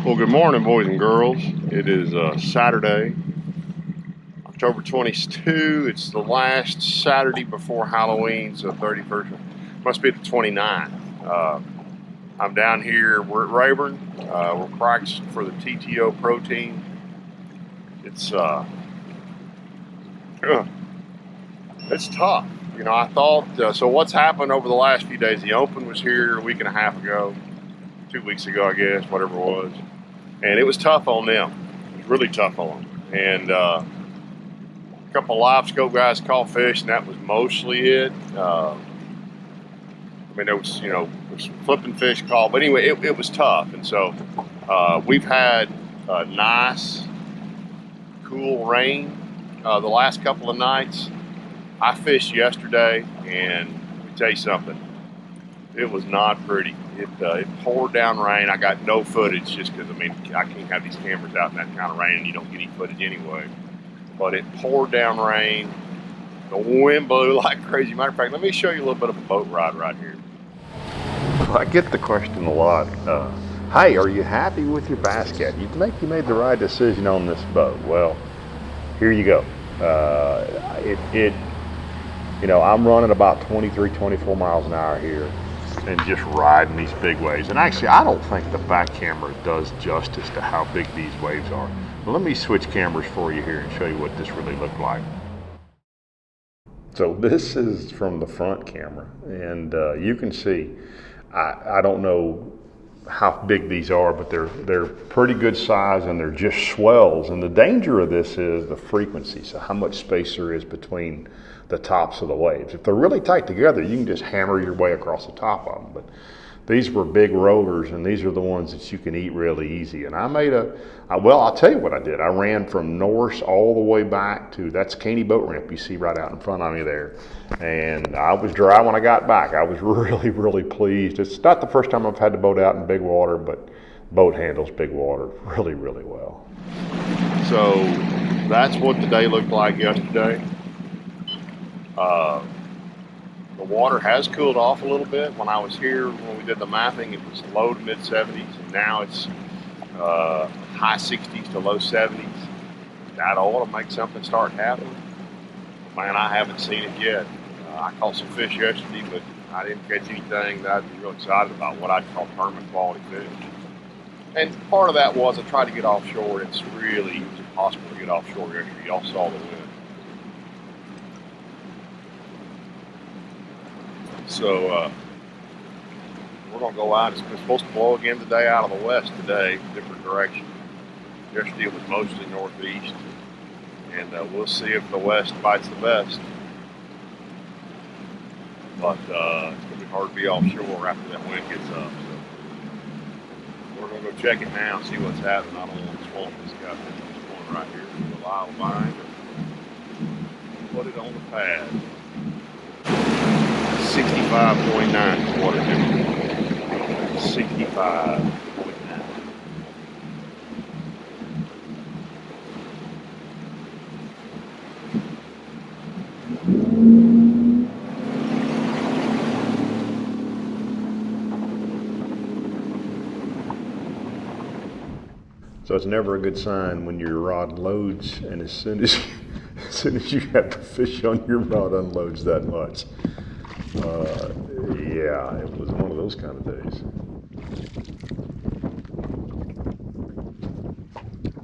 Well, good morning, boys and girls. It is Saturday, October 22. It's the last Saturday before Halloween, so 31st. Must be the 29th. I'm down here. We're at Rayburn. We're practicing for the TTO Pro Team. It's tough. You know, I thought, so what's happened over the last few days? The Open was here a week and a half ago, 2 weeks ago, I guess, whatever it was. And it was tough on them. It was really tough on them. And a couple of live scope guys caught fish, and that was mostly it. I mean, there was, there's flipping fish caught, but anyway, it was tough. And so we've had nice, cool rain the last couple of nights. I fished yesterday, and let me tell you something. It was not pretty. It poured down rain. I got no footage just because, I can't have these cameras out in that kind of rain, and you don't get any footage anyway. But it poured down rain. The wind blew like crazy. Matter of fact, let me show you a little bit of a boat ride right here. I get the question a lot. Hey, are you happy with your bass catch? You think you made the right decision on this boat? Well, here you go. I'm running about 23, 24 miles an hour here and just riding these big waves. And actually, I don't think the back camera does justice to how big these waves are. But let me switch cameras for you here and show you what this really looked like. So this is from the front camera, and you can see, I don't know how big these are, but they're pretty good size, and they're just swells. And the danger of this is the frequency, so how much space there is between the tops of the waves. If they're really tight together, you can just hammer your way across the top of them. But these were big rollers, and these are the ones that you can eat really easy. And I made I'll tell you what I did. I ran from Norse all the way back to, that's Caney Boat Ramp you see right out in front of me there. And I was dry when I got back. I was really, really pleased. It's not the first time I've had the boat out in big water, but boat handles big water really, really well. So that's what the day looked like yesterday. The water has cooled off a little bit. When I was here, when we did the mapping, it was low to mid 70s, and now it's high 60s to low 70s. That ought to make something start happening. Man, I haven't seen it yet. I caught some fish yesterday, but I didn't catch anything that I'd be real excited about, what I'd call permanent quality fish. And part of that was I tried to get offshore. It was impossible to get offshore yesterday. Y'all saw the wind. So we're going to go out. It's supposed to blow again today out of the west today, different direction. Yesterday it was mostly northeast. And we'll see if the west bites the best. But it's going to be hard to be offshore after that wind gets up. So we're going to go check it now and see what's happening. I don't want to swamp this guy. This one right here. Rely on mine. Put it on the pad. 65.9 water temperature. 65.9. So it's never a good sign when your rod loads, and as soon as you have the fish on your rod unloads that much. Yeah, it was one of those kind of days.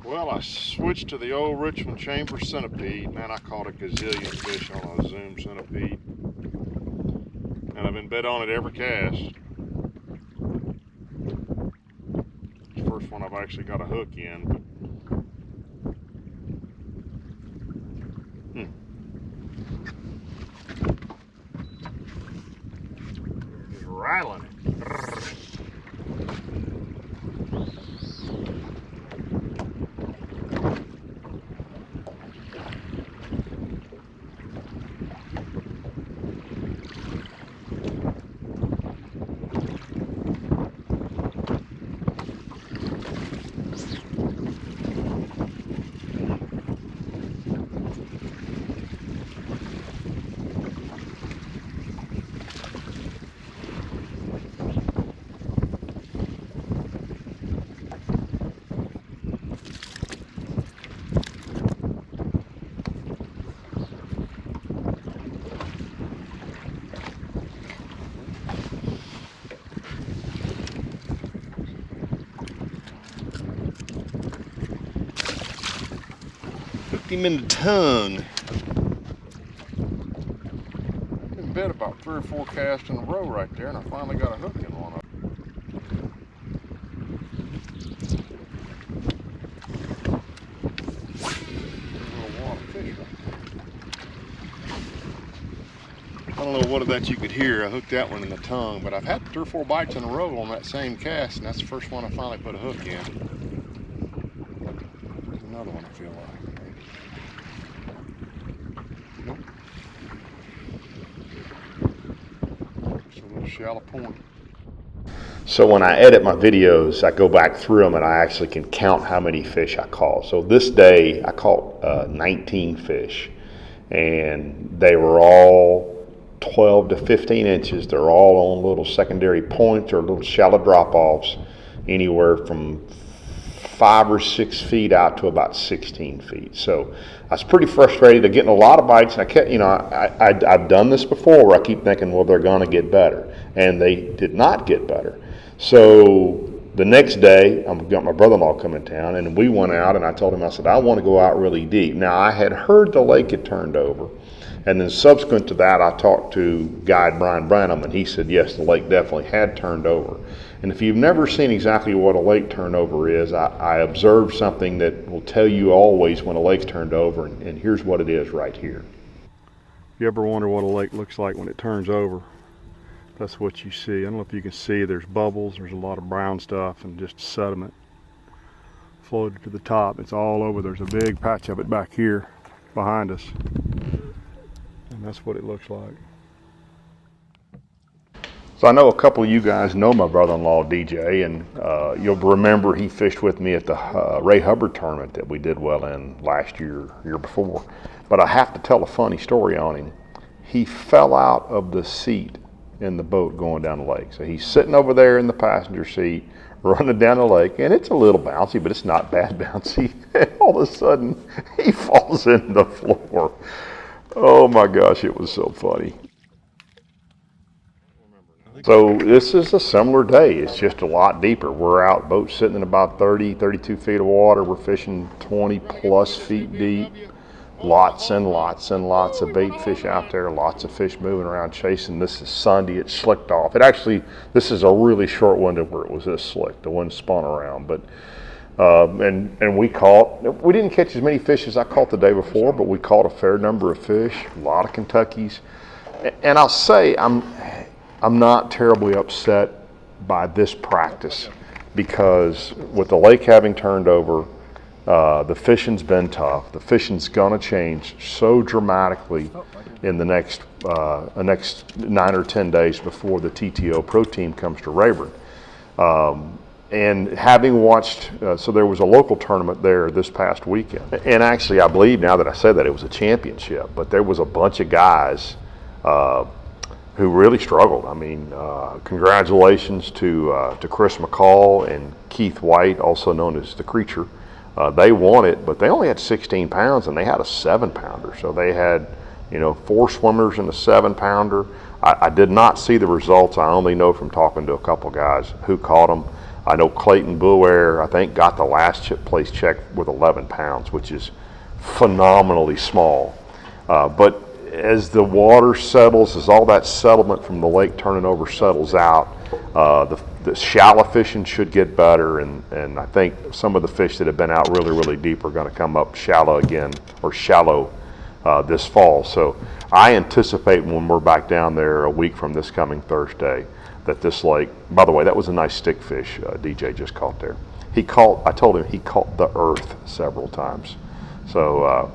Well, I switched to the old Richmond Chamber centipede. Man, I caught a gazillion fish on a Zoom centipede. And I've been bit on it every cast. It's the first one I've actually got a hook in. But just rattling it. him in the tongue. Been bit about 3 or 4 casts in a row right there, and I finally got a hook in one of them. I don't know what of that you could hear. I hooked that one in the tongue, but I've had 3 or 4 bites in a row on that same cast, and that's the first one I finally put a hook in. There's another one I feel like. Nope. It's a little shallow point. So when I edit my videos, I go back through them and I actually can count how many fish I caught. So this day I caught 19 fish, and they were all 12 to 15 inches. They're all on little secondary points or little shallow drop-offs, anywhere from 5 or 6 feet out to about 16 feet. So I was pretty frustrated. Getting a lot of bites, and I kept, I've done this before where I keep thinking, well, they're going to get better, and they did not get better. So the next day, I've got my brother-in-law come in town, and we went out, and I told him, I said, I want to go out really deep. Now, I had heard the lake had turned over. And then subsequent to that, I talked to guide Brian Branham, and he said, yes, the lake definitely had turned over. And if you've never seen exactly what a lake turnover is, I observed something that will tell you always when a lake's turned over, and here's what it is right here. If you ever wonder what a lake looks like when it turns over, that's what you see. I don't know if you can see, there's bubbles, there's a lot of brown stuff, and just sediment floated to the top. It's all over. There's a big patch of it back here behind us. And that's what it looks like. So I know a couple of you guys know my brother-in-law DJ, and you'll remember he fished with me at the Ray Hubbard tournament that we did well in last year before. But I have to tell a funny story on him. He fell out of the seat in the boat going down the lake. So he's sitting over there in the passenger seat, running down the lake, and it's a little bouncy, but it's not bad bouncy. And all of a sudden, he falls in the floor. Oh my gosh, it was so funny. So this is a similar day. It's just a lot deeper. We're out, boat sitting in about 30, 32 feet of water. We're fishing 20 plus feet deep. Lots and lots and lots of bait fish out there. Lots of fish moving around chasing. This is Sunday. It's slicked off. This is a really short window where it was this slick. The wind spun around, but and we didn't catch as many fish as I caught the day before, but we caught a fair number of fish, a lot of Kentuckys. And I'll say I'm not terribly upset by this practice, because with the lake having turned over, the fishing's been tough. The fishing's gonna change so dramatically in the next 9 or 10 days before the TTO Pro Team comes to Rayburn. And having watched, so there was a local tournament there this past weekend. And actually, I believe now that I said that, it was a championship, but there was a bunch of guys who really struggled. I mean, congratulations to Chris McCall and Keith White, also known as the Creature. They won it, but they only had 16 pounds, and they had a 7-pounder. So they had, 4 swimmers and a 7-pounder. I did not see the results. I only know from talking to a couple guys who caught them. I know Clayton Bouaire, I think, got the last place check with 11 pounds, which is phenomenally small. But as the water settles, as all that settlement from the lake turning over settles out, the shallow fishing should get better, and I think some of the fish that have been out really, really deep are going to come up shallow again, or shallow this fall. So I anticipate when we're back down there a week from this coming Thursday, that this lake, by the way, that was a nice stick fish DJ just caught there. I told him he caught the earth several times. So,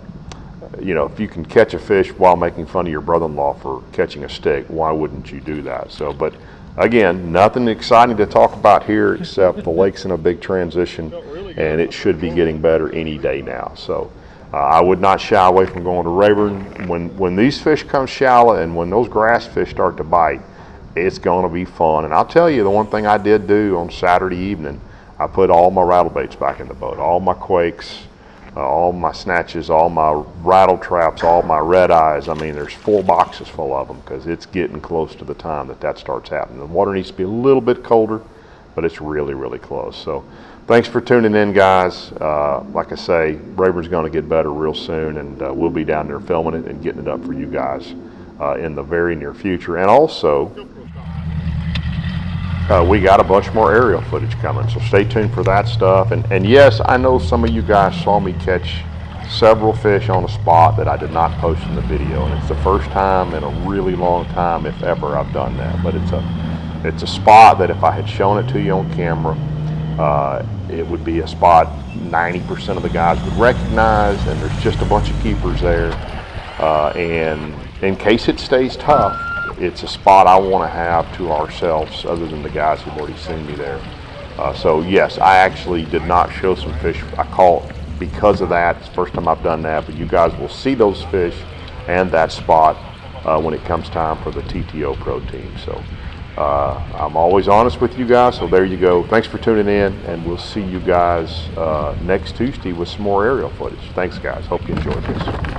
if you can catch a fish while making fun of your brother-in-law for catching a stick, why wouldn't you do that? So, but again, nothing exciting to talk about here except the lake's in a big transition, and it should be getting better any day now. So I would not shy away from going to Rayburn. When these fish come shallow and when those grass fish start to bite, it's going to be fun. And I'll tell you, the one thing I did do on Saturday evening, I put all my rattle baits back in the boat, all my quakes, all my snatches, all my rattle traps, all my red eyes. I mean, there's 4 boxes full of them, because it's getting close to the time that starts happening. The water needs to be a little bit colder, but it's really, really close. So Thanks for tuning in, guys. Like I say, Rayburn's going to get better real soon, and we'll be down there filming it and getting it up for you guys in the very near future. And also, we got a bunch more aerial footage coming, so stay tuned for that stuff. And yes, I know some of you guys saw me catch several fish on a spot that I did not post in the video, and it's the first time in a really long time, if ever, I've done that. But it's a spot that if I had shown it to you on camera, it would be a spot 90% of the guys would recognize, and there's just a bunch of keepers there. And in case it stays tough, it's a spot I want to have to ourselves, other than the guys who've already seen me there. So yes, I actually did not show some fish I caught because of that. It's the first time I've done that, but you guys will see those fish and that spot when it comes time for the TTO Pro Team. So I'm always honest with you guys, so there you go. Thanks for tuning in, and we'll see you guys next Tuesday with some more aerial footage. Thanks, guys. Hope you enjoyed this.